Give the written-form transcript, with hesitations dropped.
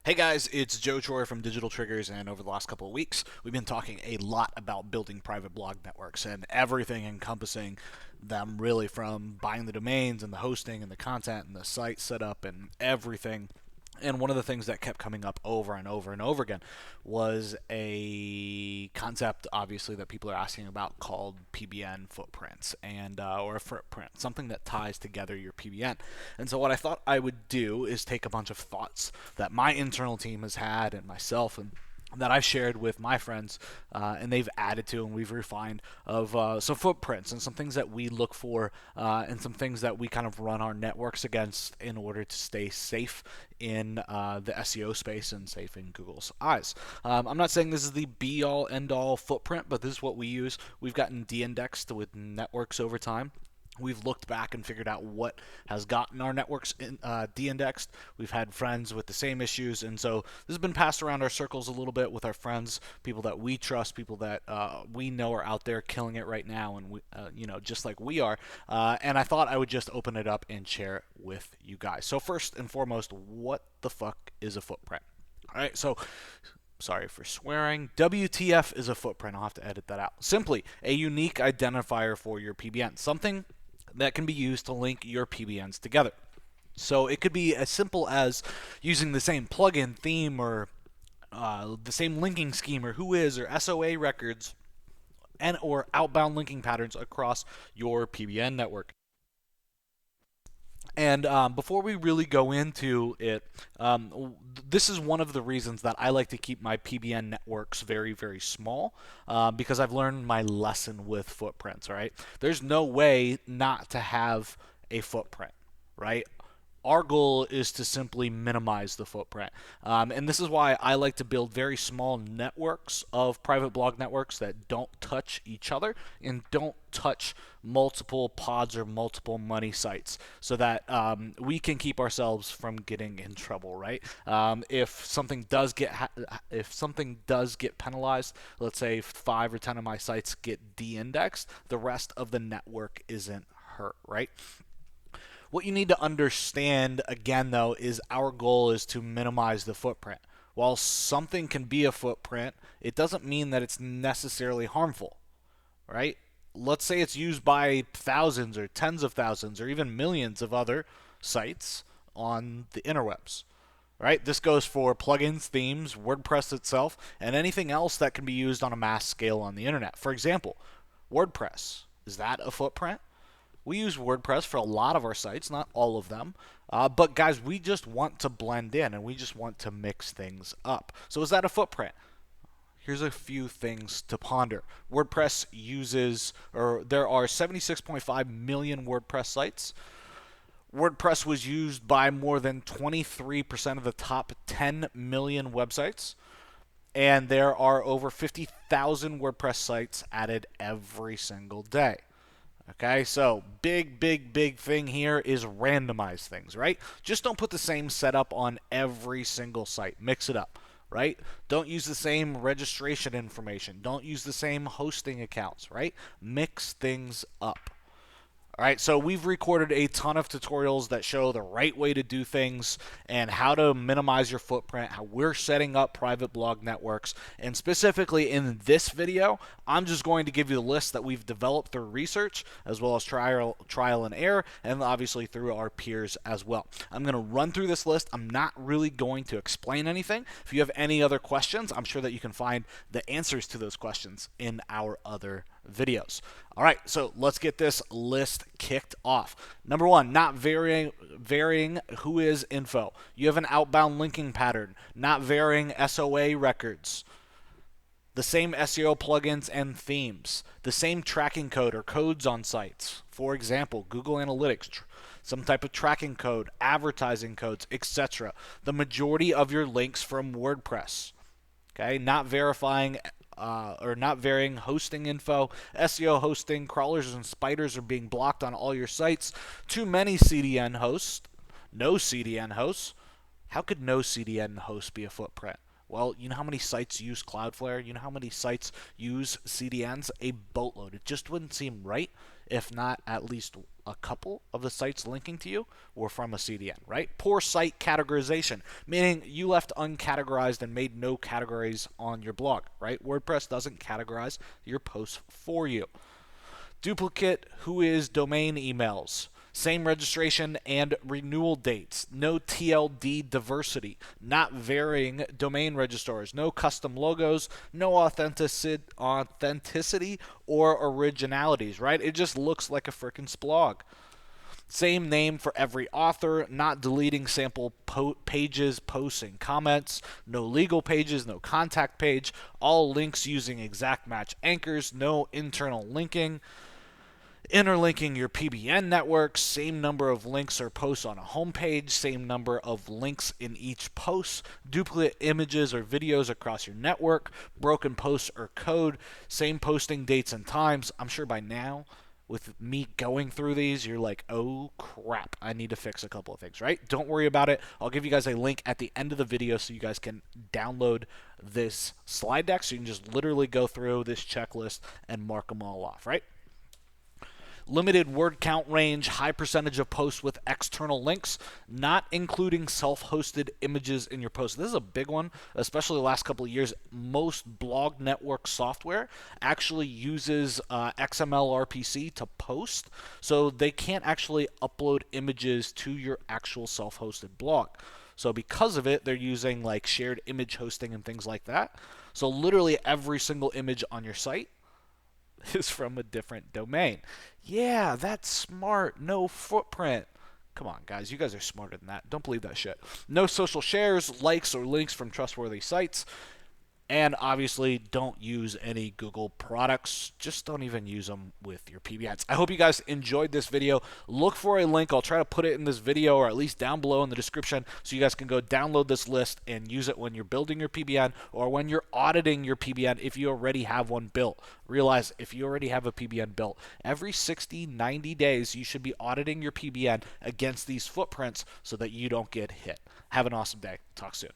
Hey guys, it's Joe Troy from Digital Triggers, and over the last couple of weeks, we've been talking a lot about building private blog networks and everything encompassing them, really, from buying the domains and the hosting and the content and the site setup and everything. And one of the things that kept coming up over and over and over again was a concept, obviously, that people are asking about called PBN footprints and or a footprint, something that ties together your PBN. And so, what I thought I would do is take a bunch of thoughts that my internal team has had and myself and that I've shared with my friends, and they've added to and we've refined of some footprints and some things that we look for and some things that we kind of run our networks against in order to stay safe in the SEO space and safe in Google's eyes. I'm not saying this is the be-all, end-all footprint, but this is what we use. We've gotten de-indexed with networks over time. We've looked back and figured out what has gotten our networks de-indexed. We've had friends with the same issues, and so this has been passed around our circles a little bit with our friends, people that we trust, people that we know are out there killing it right now, and just like we are. And I thought I would just open it up and share it with you guys. So first and foremost, what the fuck is a footprint? All right, so sorry for swearing. WTF is a footprint. I'll have to edit that out. Simply a unique identifier for your PBN, something that can be used to link your PBNs together. So it could be as simple as using the same plugin, theme, or the same linking scheme, or whois, or SOA records, and or outbound linking patterns across your PBN network. And before we really go into it, this is one of the reasons that I like to keep my PBN networks very, very small because I've learned my lesson with footprints, right? There's no way not to have a footprint, right? Our goal is to simply minimize the footprint. And this is why I like to build very small networks of private blog networks that don't touch each other and don't touch multiple pods or multiple money sites so that we can keep ourselves from getting in trouble, right? If something does get penalized, let's say 5 or 10 of my sites get de-indexed, the rest of the network isn't hurt, right? What you need to understand, again, though, is our goal is to minimize the footprint. While something can be a footprint, it doesn't mean that it's necessarily harmful, right? Let's say it's used by thousands or tens of thousands or even millions of other sites on the interwebs, right? This goes for plugins, themes, WordPress itself, and anything else that can be used on a mass scale on the internet. For example, WordPress. Is that a footprint? We use WordPress for a lot of our sites, not all of them. But guys, we just want to blend in and we just want to mix things up. So is that a footprint? Here's a few things to ponder. WordPress uses, or there are 76.5 million WordPress sites. WordPress was used by more than 23% of the top 10 million websites. And there are over 50,000 WordPress sites added every single day. Okay, so big thing here is randomize things, right? Just don't put the same setup on every single site. Mix it up, right? Don't use the same registration information. Don't use the same hosting accounts, right? Mix things up. All right, so we've recorded a ton of tutorials that show the right way to do things and how to minimize your footprint, how we're setting up private blog networks. And specifically in this video, I'm just going to give you the list that we've developed through research as well as trial and error, and obviously through our peers as well. I'm going to run through this list. I'm not really going to explain anything. If you have any other questions, I'm sure that you can find the answers to those questions in our other videos. All right, so let's get this list kicked off. Number one, not varying whois info. You have an outbound linking pattern, not varying SOA records, the same SEO plugins and themes, the same tracking code or codes on sites. For example, Google Analytics, some type of tracking code, advertising codes, etc. The majority of your links from WordPress. Okay, not varying hosting info, SEO hosting, crawlers and spiders are being blocked on all your sites. Too many CDN hosts, no CDN hosts. How could no CDN host be a footprint? Well, you know how many sites use Cloudflare? You know how many sites use CDNs? A boatload. It just wouldn't seem right if not at least a couple of the sites linking to you were from a CDN, right? Poor site categorization, meaning you left uncategorized and made no categories on your blog, right? WordPress doesn't categorize your posts for you. Duplicate whois domain emails. Same registration and renewal dates. No TLD diversity. Not varying domain registrars. No custom logos. No authenticity or originalities, right? It just looks like a freaking splog. Same name for every author, not deleting sample pages, posting comments, no legal pages, no contact page, all links using exact match anchors, no internal linking. Interlinking your PBN network, same number of links or posts on a homepage, same number of links in each post, duplicate images or videos across your network, broken posts or code, same posting dates and times. I'm sure by now, with me going through these, you're like, oh crap, I need to fix a couple of things, right? Don't worry about it. I'll give you guys a link at the end of the video so you guys can download this slide deck so you can just literally go through this checklist and mark them all off, right? Limited word count range, high percentage of posts with external links, not including self-hosted images in your post. This is a big one, especially the last couple of years. Most blog network software actually uses XML RPC to post, so they can't actually upload images to your actual self-hosted blog. So because of it, they're using like shared image hosting and things like that. So literally every single image on your site is from a different domain. Yeah, that's smart. No footprint. Come on, guys. You guys are smarter than that. Don't believe that shit. No social shares, likes, or links from trustworthy sites. And obviously, don't use any Google products. Just don't even use them with your PBNs. I hope you guys enjoyed this video. Look for a link. I'll try to put it in this video or at least down below in the description so you guys can go download this list and use it when you're building your PBN or when you're auditing your PBN if you already have one built. Realize if you already have a PBN built, every 60, 90 days, you should be auditing your PBN against these footprints so that you don't get hit. Have an awesome day. Talk soon.